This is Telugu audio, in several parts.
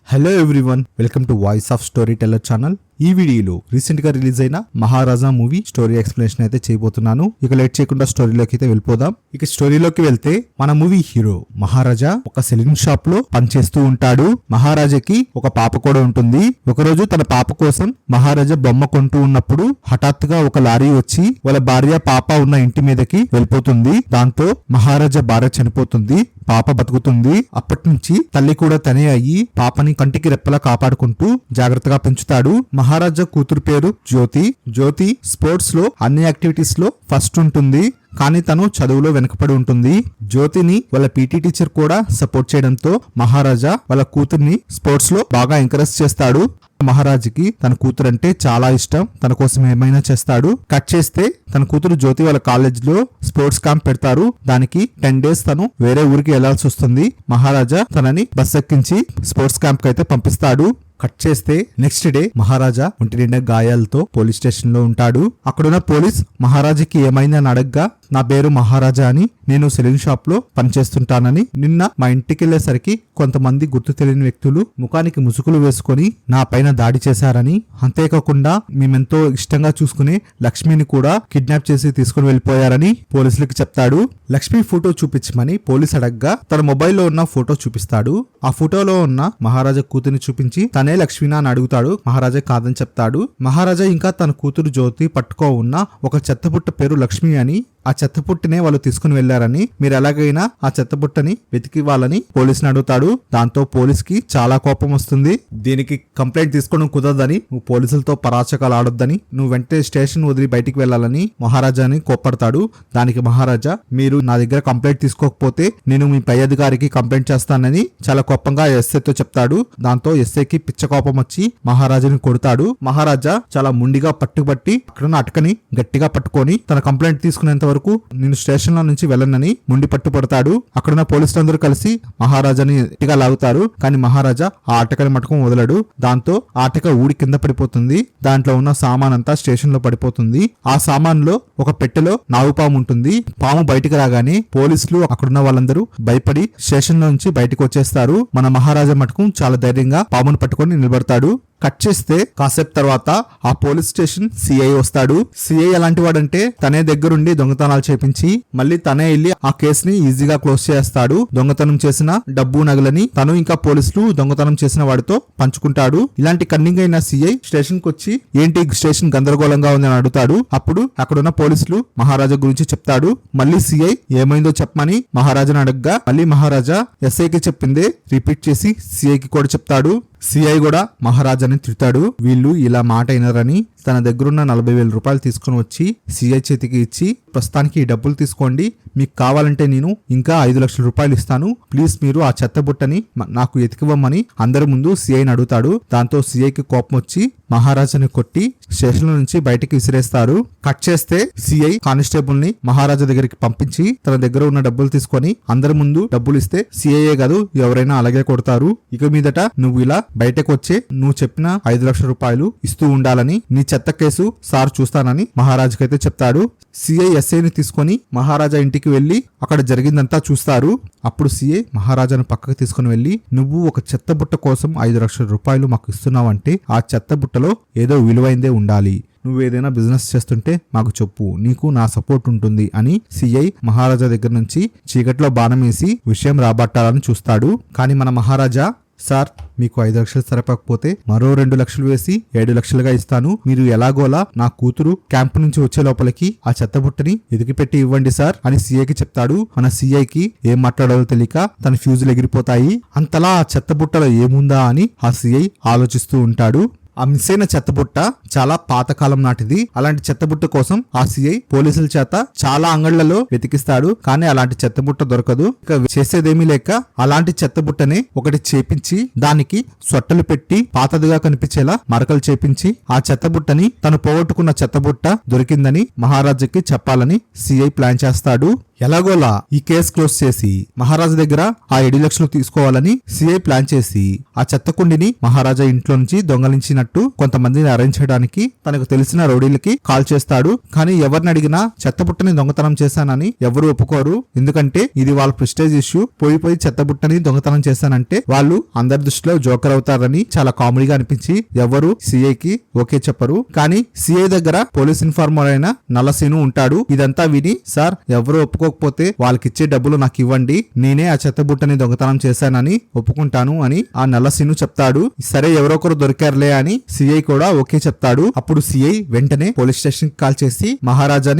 Hello everyone, welcome to voice of story teller channel. ఈ వీడియోలో రీసెంట్ గా రిలీజ్ అయిన మహారాజా మూవీ స్టోరీ ఎక్స్ప్లెనేషన్ అయితే చేయబోతున్నాను. ఇక లేట్ చేయకుండా స్టోరీలోకి అయితే వెళ్ళిపోదాం. ఇక స్టోరీలోకి వెళ్తే మన మూవీ హీరో మహారాజా ఒక సెలూన్ షాప్ లో పనిచేస్తూ ఉంటాడు. మహారాజాకి ఒక పాప కూడా ఉంటుంది. ఒకరోజు తన పాప కోసం మహారాజా బొమ్మ కొంటూ ఉన్నప్పుడు హఠాత్తుగా ఒక లారీ వచ్చి వాళ్ళ భార్య పాప ఉన్న ఇంటి మీదకి వెళ్ళిపోతుంది. దాంతో మహారాజా భార్య చనిపోతుంది, పాప బతుకుతుంది. అప్పటి నుంచి తల్లి కూడా తనే అయ్యి పాపని కంటికి రెప్పలా కాపాడుకుంటూ జాగ్రత్తగా పెంచుతాడు. మహారాజా కూతురు పేరు జ్యోతి. జ్యోతి స్పోర్ట్స్ లో అన్ని యాక్టివిటీస్ లో ఫస్ట్ ఉంటుంది, కానీ తను చదువులో వెనకపడి ఉంటుంది. జ్యోతిని వాళ్ళ పీటీ టీచర్ కూడా సపోర్ట్ చేయడంతో మహారాజా వాళ్ళ కూతుర్ని స్పోర్ట్స్ లో బాగా ఎంకరేజ్ చేస్తాడు. మహారాజుకి తన కూతురు అంటే చాలా ఇష్టం, తన కోసం ఏమైనా చేస్తాడు. కట్ చేస్తే తన కూతురు జ్యోతి వాళ్ళ కాలేజ్ లో స్పోర్ట్స్ క్యాంప్ పెడతారు. దానికి 10 days తను వేరే ఊరికి వెళ్లాల్సి వస్తుంది. మహారాజా తనని బస్ ఎక్కించి స్పోర్ట్స్ క్యాంప్ కి అయితే పంపిస్తాడు. కట్ చేస్తే నెక్స్ట్ డే మహారాజా ఒంటి నిండా గాయాలతో పోలీస్ స్టేషన్ లో ఉంటాడు. అక్కడున్న పోలీస్ మహారాజాకి ఏమైందని అడగ్గా, నా పేరు మహారాజా అని, నేను సెలూన్ షాప్ లో పనిచేస్తుంటానని, నిన్న మా ఇంటికి వెళ్లేసరికి కొంతమంది గుర్తు తెలియని వ్యక్తులు ముఖానికి ముసుగులు వేసుకొని నా పైన దాడి చేశారని, అంతేకాకుండా మేమెంతో ఇష్టంగా చూసుకునే లక్ష్మిని కూడా కిడ్నాప్ చేసి తీసుకుని వెళ్లిపోయారని పోలీసులకు చెప్తాడు. లక్ష్మి ఫోటో చూపించమని పోలీస్ అడగ్గా తన మొబైల్లో ఉన్న ఫోటో చూపిస్తాడు. ఆ ఫోటోలో ఉన్న మహారాజా కూతురిని చూపించి తనే లక్ష్మినా అని అడుగుతాడు. మహారాజా కాదని చెప్తాడు. మహారాజా ఇంకా తన కూతురు జ్యోతి పట్టుకో ఉన్న ఒక చెత్తపుట్ట పేరు లక్ష్మి అని, ఆ చెత్తపుట్టినే వాళ్ళు తీసుకుని వెళ్లారని, మీరు ఎలాగైనా ఆ చెత్తపుట్టని వెతికి వాళ్ళని పోలీసుని అడుగుతాడు. దాంతో పోలీస్ కి చాలా కోపం వస్తుంది. దీనికి కంప్లైంట్ తీసుకోవడం కుదరదని, నువ్వు పోలీసులతో పరాచకాలు ఆడొద్దని, నువ్వు వెంటనే స్టేషన్ వదిలి బయటికి వెళ్లాలని మహారాజాని కోప్పడతాడు. దానికి మహారాజా, మీరు నా దగ్గర కంప్లైంట్ తీసుకోకపోతే నేను మీ పై అధికారికి కంప్లైంట్ చేస్తానని చాలా కోపంగా ఎస్ఐతో చెప్తాడు. దాంతో ఎస్ఐకి పిచ్చ కోపం వచ్చి మహారాజాని కొడతాడు. మహారాజా చాలా ముండిగా పట్టుబట్టి అక్కడున్న అటకని గట్టిగా పట్టుకొని తన కంప్లైంట్ తీసుకునేంత వరకు నేను స్టేషన్ లో నుంచి వెళ్ళనని ముండి పట్టుపడతాడు. అక్కడున్న పోలీసులందరూ కలిసి మహారాజాని గట్టిగా లాగుతారు. కానీ మహారాజా ఆ అటకని మటుకు వదలడు. దాంతో ఆ అటక ఊడి కింద పడిపోతుంది. దాంట్లో ఉన్న సామాన్ అంతా స్టేషన్ లో పడిపోతుంది. ఆ సామాన్ లో ఒక పెట్టెలో నాగుపాము ఉంటుంది. పాము బయటికి రాగానే పోలీసులు అక్కడున్న వాళ్ళందరూ భయపడి స్టేషన్ నుంచి బయటకు వచ్చేస్తారు. మన మహారాజా మటుకు చాలా ధైర్యంగా పామును పట్టుకొని నిలబడతాడు. కట్ చేస్తే కాసేపు తర్వాత ఆ పోలీస్ స్టేషన్ సిఐ వస్తాడు. సిఐ ఎలాంటి వాడంటే తనే దగ్గరుండి దొంగతనాలు చేపించి మళ్ళీ తనే వెళ్ళి ఆ కేసుని ఈజీగా క్లోజ్ చేస్తాడు. దొంగతనం చేసిన డబ్బు నగలని తను ఇంకా పోలీసులు దొంగతనం చేసిన వాడితో పంచుకుంటాడు. ఇలాంటి కన్నింగ్ అయిన సిఐ స్టేషన్ కి వచ్చి ఏంటి స్టేషన్ గందరగోళంగా ఉందని అడుగుతాడు. అప్పుడు అక్కడున్న పోలీసులు మహారాజా గురించి చెప్తాడు. మళ్ళీ సిఐ ఏమైందో చెప్పమని మహారాజాను అడగ్గా మళ్ళీ మహారాజా ఎస్ఐకి చెప్పిందే రిపీట్ చేసి సిఐకి కూడా చెప్తాడు. సిఐ కూడా మహారాజాని తిడతాడు. వీళ్ళు ఇలా మాట అయినారని తన దగ్గరున్న 40,000 రూపాయలు తీసుకుని వచ్చి సిఐ చేతికి ఇచ్చి, ప్రస్తుతానికి ఈ డబ్బులు తీసుకోండి, మీకు కావాలంటే నేను ఇంకా 5 లక్షల రూపాయలు ఇస్తాను, ప్లీజ్ మీరు ఆ చెత్తబుట్టని నాకు ఎతికివ్వమని అందరి ముందు సిఐని అడుగుతాడు. దాంతో సిఐకి కోపం వచ్చి మహారాజాని కొట్టి స్టేషన్ నుంచి బయటికి విసిరేస్తారు. కట్ చేస్తే సిఐ కానిస్టేబుల్ ని మహారాజా దగ్గరికి పంపించి తన దగ్గర ఉన్న డబ్బులు తీసుకొని అందరి ముందు డబ్బులు ఇస్తే సిఐఏ కాదు ఎవరైనా అలాగే కొడతారు. ఇక మీదట నువ్వు ఇలా బయటకు వచ్చే నువ్వు చెప్పిన 5 లక్షల రూపాయలు ఇస్తూ ఉండాలని, నీ చెత్త కేసు సార్ చూస్తానని మహారాజుకైతే చెప్తాడు. సిఐ ఎస్ఐని తీసుకొని మహారాజా ఇంటికి వెళ్లి అక్కడ జరిగిందంతా చూస్తారు. అప్పుడు సిఐ మహారాజాను పక్కకు తీసుకుని వెళ్లి, నువ్వు ఒక చెత్త బుట్ట కోసం 5 లక్షల రూపాయలు మాకు ఇస్తున్నావంటే ఆ చెత్త బుట్టలో ఏదో విలువైందే ఉండాలి, నువ్వు ఏదైనా బిజినెస్ చేస్తుంటే మాకు చెప్పు, నీకు నా సపోర్ట్ ఉంటుంది అని సిఐ మహారాజా దగ్గర నుంచి చీకట్లో బాణం వేసి విషయం రాబట్టాలని చూస్తాడు. కానీ మన మహారాజా, సార్ మీకు 5 లక్షలు సరిపోకపోతే మరో 2 లక్షలు వేసి 7 లక్షలుగా ఇస్తాను, మీరు ఎలాగోలా నా కూతురు క్యాంపు నుంచి వచ్చే లోపలికి ఆ చెత్తబుట్టని ఎదిగిపెట్టి ఇవ్వండి సార్ అని సిఐకి చెప్తాడు. మన సిఐకి ఏం మాట్లాడాలో తెలియక తన ఫ్యూజులు ఎగిరిపోతాయి. అంతలా ఆ చెత్తబుట్టలో ఏముందా అని ఆ సిఐ ఆలోచిస్తూ ఉంటాడు. ఆ మిస్ అయిన చెత్తబుట్ట చాలా పాతకాలం నాటిది. అలాంటి చెత్తబుట్ట కోసం ఆ సిఐ పోలీసుల చేత చాలా అంగళ్లలో వెతికిస్తాడు. కానీ అలాంటి చెత్తబుట్ట దొరకదు. ఇక చేసేదేమీ లేక అలాంటి చెత్తబుట్టనే ఒకటి చేపించి దానికి సొట్టలు పెట్టి పాతదిగా కనిపించేలా మరకలు చేపించి ఆ చెత్తబుట్టని తను పోగొట్టుకున్న చెత్తబుట్ట దొరికిందని మహారాజాకి చెప్పాలని సిఐ ప్లాన్ చేస్తాడు. ఎలాగోలా ఈ కేసు క్లోజ్ చేసి మహారాజా దగ్గర ఆ 7 లక్షలు తీసుకోవాలని సిఐ ప్లాన్ చేసి ఆ చెత్త కుండిని మహారాజా ఇంట్లో నుంచి దొంగలించినట్టు కొంతమందిని అరేంజ్ చేయడానికి తనకు తెలిసిన రౌడీలకి కాల్ చేస్తాడు. కానీ ఎవరిని అడిగినా చెత్త బుట్టని దొంగతనం చేశానని ఎవరు ఒప్పుకోరు. ఎందుకంటే ఇది వాళ్ళ ప్రెస్టేజ్ ఇష్యూ. పోయి చెత్త బుట్టని దొంగతనం చేశానంటే వాళ్ళు అందరి దృష్టిలో జోకర్ అవుతారని చాలా కామెడీగా అనిపించి ఎవరు సిఐకి ఓకే చెప్పరు. కానీ సిఐ దగ్గర పోలీస్ ఇన్ఫార్మర్ అయిన నల్లసీను ఉంటాడు. ఇదంతా విని సార్ ఎవరు ఒప్పుకోకపోతే వాళ్ళకిచ్చే డబ్బులు నాకు ఇవ్వండి, నేనే ఆ చెత్త బుట్టని దొంగతనం చేశానని ఒప్పుకుంటాను అని ఆ నల్లసీను చెప్తాడు. సరే ఎవరొకరు దొరికారులే అని సిఐ కూడా ఓకే చెప్తాడు. అప్పుడు సిఐ వెంటనే పోలీస్ స్టేషన్ కి కాల్ చేసి మహారాజా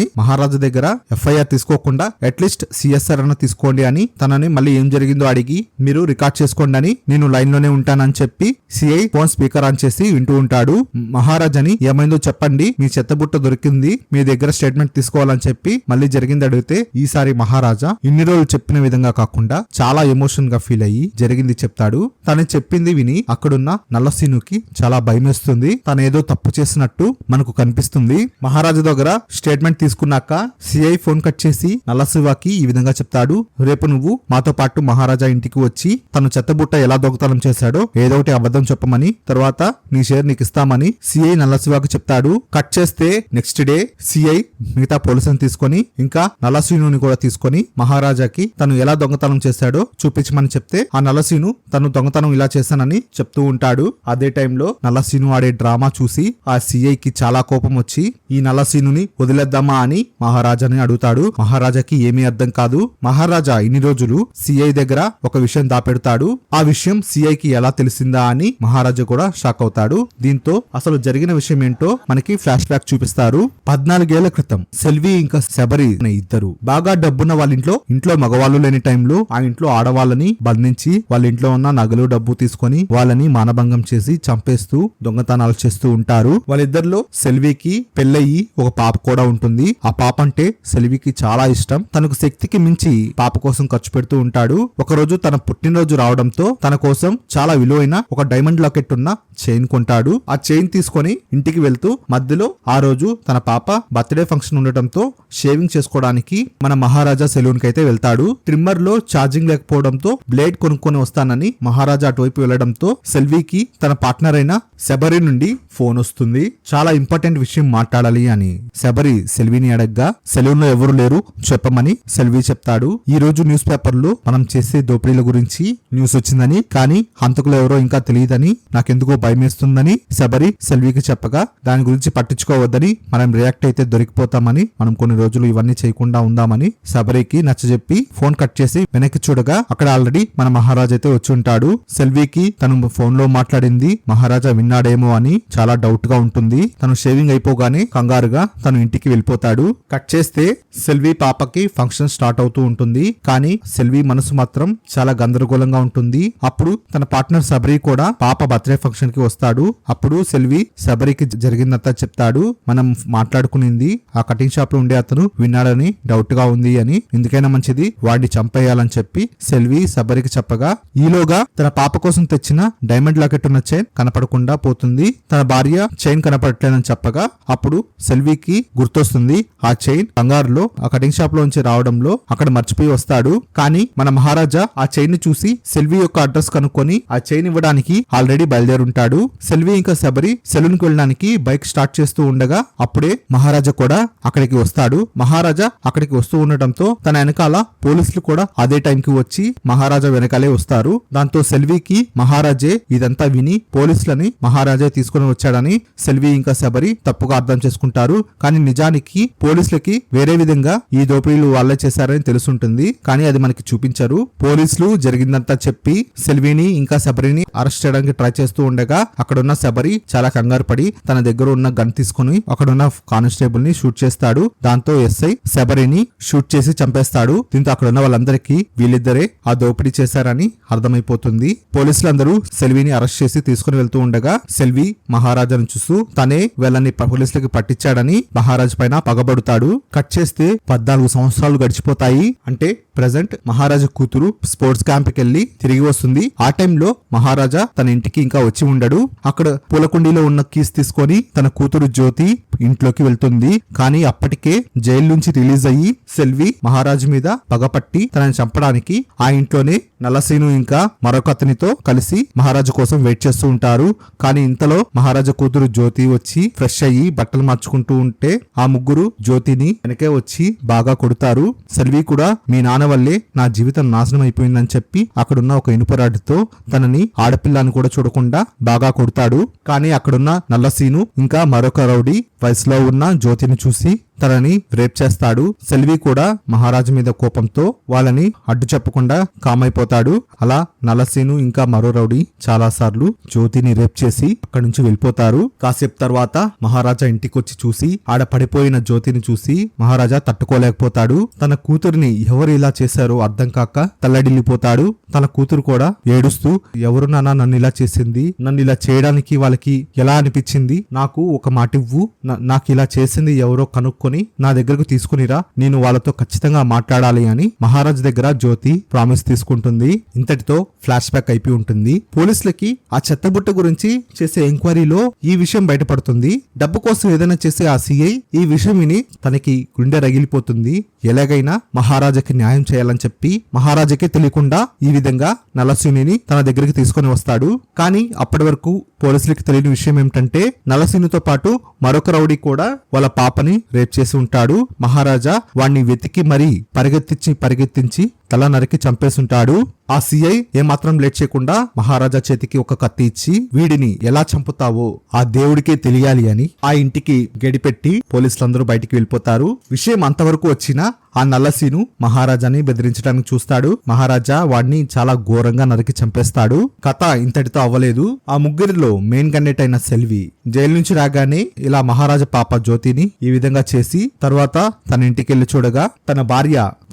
దగ్గర ఎఫ్ఐఆర్ తీసుకోకుండా అట్లీస్ట్ సిఎస్ఆర్ అన్న తీసుకోండి అని తనని మళ్ళీ ఏం జరిగిందో అడిగి మీరు రికార్డ్ చేసుకోండి అని నేను లైన్ లోనే ఉంటానని చెప్పి సిఐ ఫోన్ స్పీకర్ ఆన్ చేసి వింటూ ఉంటాడు. మహారాజాని ఏమైందో చెప్పండి, మీ చెత్తబుట్ట దొరికింది, మీ దగ్గర స్టేట్మెంట్ తీసుకోవాలని చెప్పి మళ్ళీ జరిగింది అడిగితే ఈసారి మహారాజా ఇన్ని రోజులు చెప్పిన విధంగా కాకుండా చాలా ఎమోషన్ గా ఫీల్ అయ్యి జరిగింది చెప్తాడు. తను చెప్పింది విని అక్కడున్న నల్లసీనుకి చాలా భయమేస్తుంది. తనేదో తప్పు చేసినట్టు మనకు కనిపిస్తుంది. మహారాజా దగ్గర స్టేట్మెంట్ తీసుకున్నాక సిఐ ఫోన్ కట్ చేసి నల్లశివకి ఈ విధంగా చెప్తాడు, రేపు నువ్వు మాతో పాటు మహారాజా ఇంటికి వచ్చి తను చెత్తబుట్ట ఎలా దొంగతనం చేశాడో ఏదో ఒకటి అబద్ధం చెప్పమని, తర్వాత నీ షేర్ నీకు ఇస్తామని సిఐ నల్లశివకి చెప్తాడు. కట్ చేస్తే నెక్స్ట్ డే సిఐ మిగతా పోలీసులను తీసుకొని ఇంకా నల్లసీనుని కూడా తీసుకొని మహారాజాకి తను ఎలా దొంగతనం చేశాడో చూపించమని చెప్తే ఆ నల్లసీను తను దొంగతనం ఇలా చేశానని చెప్తూ ఉంటాడు. అదే టైంలో నల్లసీను ఆడే డ్రామా చూసి ఆ సిఐకి చాలా కోపం వచ్చి ఈ నల్లసీనుని వదిలేద్దామా అని మహారాజాని అడుగుతాడు. మహారాజాకి ఏమీ అర్థం కాదు. మహారాజా ఇన్ని రోజులు సిఐ దగ్గర ఒక విషయం దాపెడతాడు. ఆ విషయం సిఐకి ఎలా తెలిసిందా అని మహారాజా కూడా షాక్ అవుతాడు. దీంతో అసలు జరిగిన విషయం ఏంటో మనకి ఫ్లాష్ బ్యాక్ చూపిస్తారు. 14 ఏళ్ల క్రితం సెల్వి ఇంకా శబరి అనే ఇద్దరు బాగా డబ్బున్న వాళ్ళ ఇంట్లో మగవాళ్ళు లేని టైంలో ఆ ఇంట్లో ఆడవాళ్ళని బంధించి వాళ్ళ ఇంట్లో ఉన్న నగలు డబ్బు తీసుకొని వాళ్ళని మానభంగం చేసి చంపేస్తూ దొంగతనాలు చేస్తూ ఉంటారు. వాళ్ళిద్దరిలో సెల్వికి పెళ్ళయి ఒక పాప కూడా ఉంటుంది. ఆ పాప అంటే సెల్వికి చాలా ఇష్టం. తనకు శక్తికి మించి పాప కోసం ఖర్చు పెడుతూ ఉంటాడు. ఒకరోజు తన పుట్టినరోజు రావడంతో తన కోసం చాలా విలువైన ఒక డైమండ్ లాకెట్ ఉన్న చైన్ కొంటాడు. ఆ చైన్ తీసుకొని ఇంటికి వెళ్తూ మధ్యలో ఆ రోజు తన పాప బర్త్డే ఫంక్షన్ ఉండటంతో షేవింగ్ చేసుకోవడానికి మన మహారాజా సెలూన్ కి అయితే వెళ్తాడు. ట్రిమ్మర్ లో ఛార్జింగ్ లేకపోవడంతో బ్లేడ్ కొనుక్కొని వస్తానని మహారాజా అటువైపు వెళ్లడంతో సెల్వికి తన పార్ట్నర్ అయిన శబరి నుండి ఫోన్ వస్తుంది. చాలా ఇంపార్టెంట్ విషయం మాట్లాడాలి అని శబరి సెల్విని అడగ్గా సెలూన్ లో ఎవరు లేరు చెప్పమని సెల్వి చెప్తాడు. ఈ రోజు న్యూస్ పేపర్ లో మనం చేసే దోపిడీల గురించి న్యూస్ వచ్చిందని, కానీ హంతకులు ఎవరో ఇంకా తెలియదని, నాకెందుకో భయమేస్తుందని శబరి సెల్వికి చెప్పగా దాని గురించి పట్టించుకోవద్దని, మనం రియాక్ట్ అయితే దొరికిపోతామని, మనం కొన్ని రోజులు ఇవన్నీ చేయకుండా ఉందామని శబరికి నచ్చజెప్పి ఫోన్ కట్ చేసి వెనక్కి చూడగా అక్కడ ఆల్రెడీ మన మహారాజా అయితే వచ్చి ఉంటాడు. సెల్వికి తను ఫోన్ లో మాట్లాడింది మహారాజా విన్నాడేమో అని చాలా డౌట్ గా ఉంటుంది. తను షేవింగ్ అయిపోగానే కంగారుగా తను ఇంటికి వెళ్ళిపోతాడు. కట్ చేస్తే సెల్వి పాపకి ఫంక్షన్ స్టార్ట్ అవుతూ ఉంటుంది. కానీ సెల్వి మనసు మాత్రం చాలా గందరగోళంగా ఉంటుంది. అప్పుడు తన పార్ట్నర్ శబరి కూడా పాప బర్త్డే ఫంక్షన్ కి వస్తాడు. అప్పుడు సెల్వి శబరికి జరిగిందంతా చెప్తాడు. మనం మాట్లాడుకునింది ఆ కటింగ్ షాప్ లో ఉండే అతను విన్నాడని డౌట్ గా ఉంది అని, ఎందుకైనా మంచిది వాడిని చంపేయాలని చెప్పి సెల్వి శబరికి చెప్పగా ఈలోగా తన పాప కోసం తెచ్చిన డైమండ్ లాకెట్ ఉన్న చైన్ కనపడకుండా పోతుంది. తన భార్య చైన్ కనపడట్లేదని చెప్పగా అప్పుడు సెల్వికి గుర్తొస్తుంది ఆ చైన్ కంగారులో ఆ కటింగ్ షాప్ లోంచి రావడంలో అక్కడ మర్చిపోయి వస్తాడు. కానీ మన మహారాజా ఆ చైన్ ని చూసి సెల్వి యొక్క అడ్రస్ కనుక్కొని ఆ చైన్ ఇవ్వడానికి ఆల్రెడీ బయలుదేరుంటాడు. సెల్వి ఇంకా శబరి సెలూన్ కి వెళ్ళడానికి బైక్ స్టార్ట్ చేస్తూ ఉండగా అప్పుడే మహారాజా కూడా అక్కడికి వస్తాడు. మహారాజా అక్కడికి వస్తూ ఉండటంతో తన వెనకాల పోలీసులు కూడా అదే టైం కి వచ్చి మహారాజా వెనకాలే వస్తారు. దాంతో సెల్వికి మహారాజే ఇదంతా విని పోలీసులని మహారాజా తీసుకుని వచ్చాడని సెల్వి ఇంకా శబరి తప్పుగా అర్థం చేసుకుంటారు. కానీ నిజానికి పోలీసులకి వేరే విధంగా ఈ దోపిడీలు వాళ్ళే చేశారని తెలుసుంటుంది. కానీ అది మనకి చూపించారు. పోలీసులు జరిగిందంతా చెప్పి సెల్విని ఇంకా శబరిని అరెస్ట్ చేయడానికి ట్రై చేస్తూ ఉండగా అక్కడున్న శబరి చాలా కంగారు పడి తన దగ్గర ఉన్న గన్ తీసుకుని అక్కడున్న కానిస్టేబుల్ ని షూట్ చేస్తాడు. దాంతో ఎస్ఐ శబరిని షూట్ చేసి చంపేస్తాడు. దీంతో అక్కడున్న వాళ్ళందరికీ వీళ్ళిద్దరే ఆ దోపిడీ చేశారని అర్థమైపోతుంది. పోలీసులందరూ సెల్విని అరెస్ట్ చేసి తీసుకుని వెళ్తూ ఉండగా సెల్వి మహారాజాను చూస్తూ తనే వీళ్ళని పోలీసులకి పట్టించాడని మహారాజు పైన పగబడుతాడు. కట్ చేస్తే 14 సంవత్సరాలు గడిచిపోతాయి. అంటే ప్రెసెంట్ మహారాజా కూతురు స్పోర్ట్స్ క్యాంప్ కి వెళ్లి తిరిగి వస్తుంది. ఆ టైంలో మహారాజా తన ఇంటికి ఇంకా వచ్చి ఉండడు. అక్కడ పూలకుండీలో ఉన్న కీస్ తీసుకొని తన కూతురు జ్యోతి ఇంట్లోకి వెళ్తుంది. కానీ అప్పటికే జైలు నుంచి రిలీజ్ అయ్యి సెల్వి మహారాజు మీద పగపట్టి తనని చంపడానికి ఆ ఇంట్లోనే నలసీను ఇంకా మరొక అతనితో కలిసి మహారాజు కోసం వెయిట్ చేస్తూ ఉంటారు. కానీ ఇంతలో మహారాజా కూతురు జ్యోతి వచ్చి ఫ్రెష్ అయ్యి బట్టలు మార్చుకుంటూ ఉంటే ఆ ముగ్గురు జ్యోతిని వెనకే వచ్చి బాగా కొడతారు. సెల్వి కూడా మీ నాన్న వల్లే నా జీవితం నాశనం అయిపోయిందని చెప్పి అక్కడున్న ఒక ఇనుపరాటితో తనని ఆడపిల్లని కూడా చూడకుండా బాగా కొడతాడు. కానీ అక్కడున్న నల్లసీను ఇంకా మరొక రౌడీ వయసులో ఉన్న జ్యోతిని చూసి తనని రేప్ చేస్తాడు. సెల్వి కూడా మహారాజు మీద కోపంతో వాళ్ళని అడ్డు చెప్పకుండా కామైపోతాడు. అలా నలసీను ఇంకా మరో రౌడీ చాలా సార్లు జ్యోతిని రేప్ చేసి అక్కడి నుంచి వెళ్ళిపోతారు. కాసేపు తర్వాత మహారాజా ఇంటికి వచ్చి చూసి ఆడ పడిపోయిన జ్యోతిని చూసి మహారాజా తట్టుకోలేకపోతాడు. తన కూతురిని ఎవరు ఇలా చేశారో అర్థం కాక తల్లడిల్లిపోతాడు. తన కూతురు కూడా ఏడుస్తూ ఎవరు నాన్న నన్ను ఇలా చేసింది, నన్ను ఇలా చేయడానికి వాళ్ళకి ఎలా అనిపించింది, నాకు ఒక మాట ఇవ్వు, నాకు ఇలా చేసింది ఎవరో కనుక్కొని నా దగ్గరకు తీసుకునిరా, నేను వాళ్ళతో ఖచ్చితంగా మాట్లాడాలి అని మహారాజ్ దగ్గర జ్యోతి ప్రామిస్ తీసుకుంటుంది. ఇంతటితో ఫ్లాష్ బ్యాక్ అయిపోయి ఉంటుంది. పోలీసులకి ఆ చెత్తబుట్ట గురించి చేసే ఎంక్వైరీలో ఈ విషయం బయటపడుతుంది. డబ్బు కోసం ఏదైనా చేసే ఆ సిఐ ఈ విషయం విని తనకి గుండె రగిలిపోతుంది. ఎలాగైనా మహారాజాకి న్యాయం చేయాలని చెప్పి మహారాజాకే తెలియకుండా ఈ విధంగా నలసీనుని తన దగ్గరికి తీసుకొని వస్తాడు. కానీ అప్పటి వరకు పోలీసులకి తెలియని విషయం ఏమిటంటే నలసీనుతో పాటు మరొక రౌడీ కూడా వాళ్ళ పాపని రేప్ చేసి ఉంటాడు. మహారాజా వాణ్ణి వెతికి మరీ పరిగెత్తించి తల నరికి చంపేసుంటాడు. ఆ సిఐ ఏమాత్రం లేట్ చేయకుండా మహారాజా చేతికి ఒక కత్తి ఇచ్చి వీడిని ఎలా చంపుతావో ఆ దేవుడికే తెలియాలి అని ఆ ఇంటికి గడిపెట్టి పోలీసులందరూ బయటికి వెళ్ళిపోతారు. విషయం అంతవరకు వచ్చినా ఆ నల్లసీను మహారాజాని బెదిరించడానికి చూస్తాడు. మహారాజా వాడిని చాలా ఘోరంగా నరికి చంపేస్తాడు. కథ ఇంతటితో అవ్వలేదు. ఆ ముగ్గురిలో మెయిన్ క్యాండిడేట్ అయిన సెల్వి జైలు నుంచి రాగానే ఇలా మహారాజా పాప జ్యోతిని ఈ విధంగా చేసి తర్వాత తన ఇంటికి వెళ్లి చూడగా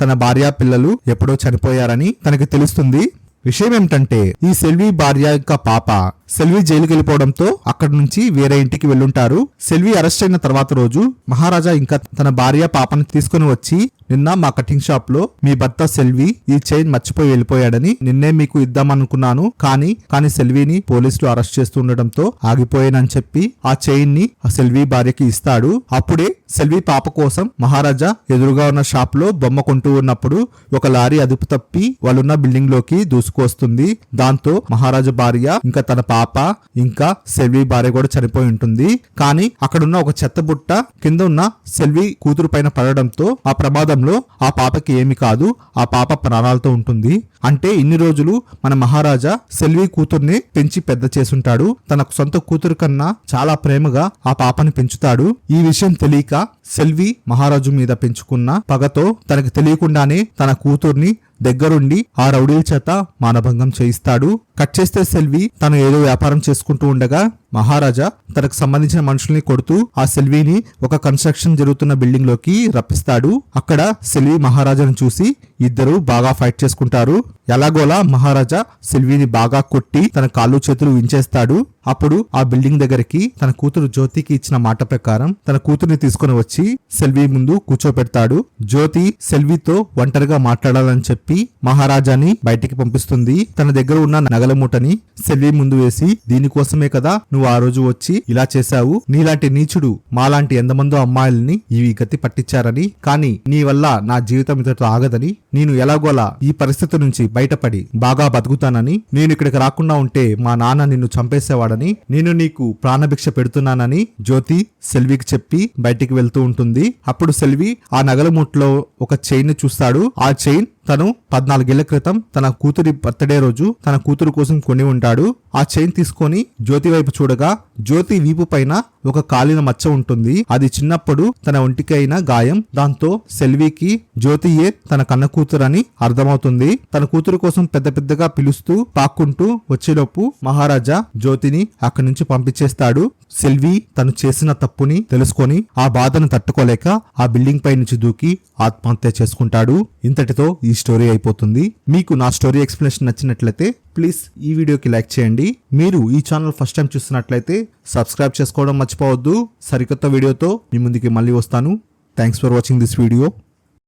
తన భార్య పిల్లలు ఎప్పుడో చనిపోయారని తనకి తెలుస్తుంది. విషయం ఏమిటంటే ఈ సెల్వి భార్య యొక్క పాప సెల్వి జైలుకి వెళ్ళిపోవడంతో అక్కడి నుంచి వేరే ఇంటికి వెళ్ళుంటారు. సెల్వి అరెస్ట్ అయిన తర్వాత రోజు మహారాజా ఇంకా తన భార్య పాపని తీసుకుని వచ్చి నిన్న మా కటింగ్ షాప్ లో మీ భర్త సెల్వి ఈ చైన్ మర్చిపోయి వెళ్ళిపోయాడని నిన్నే మీకు ఇద్దామనుకున్నాను, కానీ సెల్విని పోలీసులు అరెస్ట్ చేస్తుండటంతో ఆగిపోయానని చెప్పి ఆ చైన్ ని ఆ సెల్వి భార్యకి ఇస్తాడు. అప్పుడే సెల్వి పాప కోసం మహారాజా ఎదురుగా ఉన్న షాప్ లో బొమ్మ కొంటూ ఉన్నప్పుడు ఒక లారీ అదుపు తప్పి వాళ్ళున్న బిల్డింగ్ లోకి దూసుకొస్తుంది. దాంతో మహారాజా భార్య ఇంకా తన పాప ఇంకా సెల్వి భార్య కూడా చనిపోయి ఉంటుంది. కానీ అక్కడున్న ఒక చెత్త బుట్ట కింద ఉన్న సెల్వి కూతురు పైన పడడంతో ఆ ప్రమాదంలో ఆ పాపకి ఏమి కాదు, ఆ పాప ప్రాణాలతో ఉంటుంది. అంటే ఇన్ని రోజులు మన మహారాజా సెల్వి కూతుర్ని పెంచి పెద్ద చేసుంటాడు. తన సొంత కూతురు కన్నా చాలా ప్రేమగా ఆ పాపని పెంచుతాడు. ఈ విషయం తెలియక సెల్వి మహారాజు మీద పెంచుకున్న పగతో తనకు తెలియకుండానే తన కూతుర్ని దగ్గరుండి ఆ రౌడీల చేత మానభంగం చేయిస్తాడు. కట్ చేస్తే సెల్వి తను ఏదో వ్యాపారం చేసుకుంటూ ఉండగా మహారాజా తనకు సంబంధించిన మనుషుల్ని కొడుతూ ఆ సెల్విని ఒక కన్స్ట్రక్షన్ జరుగుతున్న బిల్డింగ్ లోకి రప్పిస్తాడు. అక్కడ సెల్వి మహారాజాను చూసి ఇద్దరు బాగా ఫైట్ చేసుకుంటారు. ఎలాగోలా మహారాజా సెల్విని బాగా కొట్టి తన కాళ్ళు చేతులు వించేస్తాడు. అప్పుడు ఆ బిల్డింగ్ దగ్గరికి తన కూతురు జ్యోతికి ఇచ్చిన మాట ప్రకారం తన కూతుర్ని తీసుకుని వచ్చి సెల్వి ముందు కూర్చోపెడతాడు. జ్యోతి సెల్వితో ఒంటరిగా మాట్లాడాలని చెప్పి మహారాజాని బయటికి పంపిస్తుంది. తన దగ్గర ఉన్న నగల మూటని సెల్వి ముందు వేసి దీనికోసమే కదా నువ్వు ఆ రోజు వచ్చి ఇలా చేశావు, నీలాంటి నీచుడు మాలాంటి ఎంతమందో అమ్మాయిల్ని ఈ గతి పట్టించారని, కానీ నీ వల్ల నా జీవితం ఇతడితో ఆగదని, నేను ఎలాగోలా ఈ పరిస్థితి నుంచి బయటపడి బాగా బతుకుతానని, నేను ఇక్కడికి రాకుండా ఉంటే మా నాన్న నిన్ను చంపేసేవాడని, నేను నీకు ప్రాణభిక్ష పెడుతున్నానని జ్యోతి సెల్వికి చెప్పి బయటికి వెళ్తూ ఉంటుంది. అప్పుడు సెల్వి ఆ నగల మూటలో ఒక చైన్ ని చూస్తాడు. ఆ చైన్ తను 14 ఏళ్ల క్రితం తన కూతురి బర్త్డే రోజు తన కూతురు కోసం కొని ఉంటాడు. ఆ చైన్ తీసుకొని జ్యోతి వైపు చూడగా జ్యోతి వీపు పైన ఒక కాలిన మచ్చ ఉంటుంది. అది చిన్నప్పుడు తన ఒంటికి అయిన గాయం. దాంతో సెల్వికి జ్యోతియే తన కన్న కూతురని అర్థమవుతుంది. తన కూతురు కోసం పెద్ద పెద్దగా పిలుస్తూ పాక్కుంటూ వచ్చేలోపు మహారాజా జ్యోతిని అక్కడి నుంచి పంపించేస్తాడు. సెల్వి తను చేసిన తప్పుని తెలుసుకొని ఆ బాధను తట్టుకోలేక ఆ బిల్డింగ్ పై నుంచి దూకి ఆత్మహత్య చేసుకుంటాడు. ఇంతటితో ఈ స్టోరీ అయిపోతుంది. మీకు నా స్టోరీ ఎక్స్ప్లెనేషన్ నచ్చినట్లయితే ప్లీజ్ ఈ వీడియోకి లైక్ చేయండి. మీరు ఈ ఛానల్ ఫస్ట్ టైం చూస్తున్నట్లయితే సబ్స్క్రైబ్ చేసుకోవడం మర్చిపోవద్దు. సరికొత్త వీడియోతో మీ ముందుకి మళ్ళీ వస్తాను. Thanks for watching this video.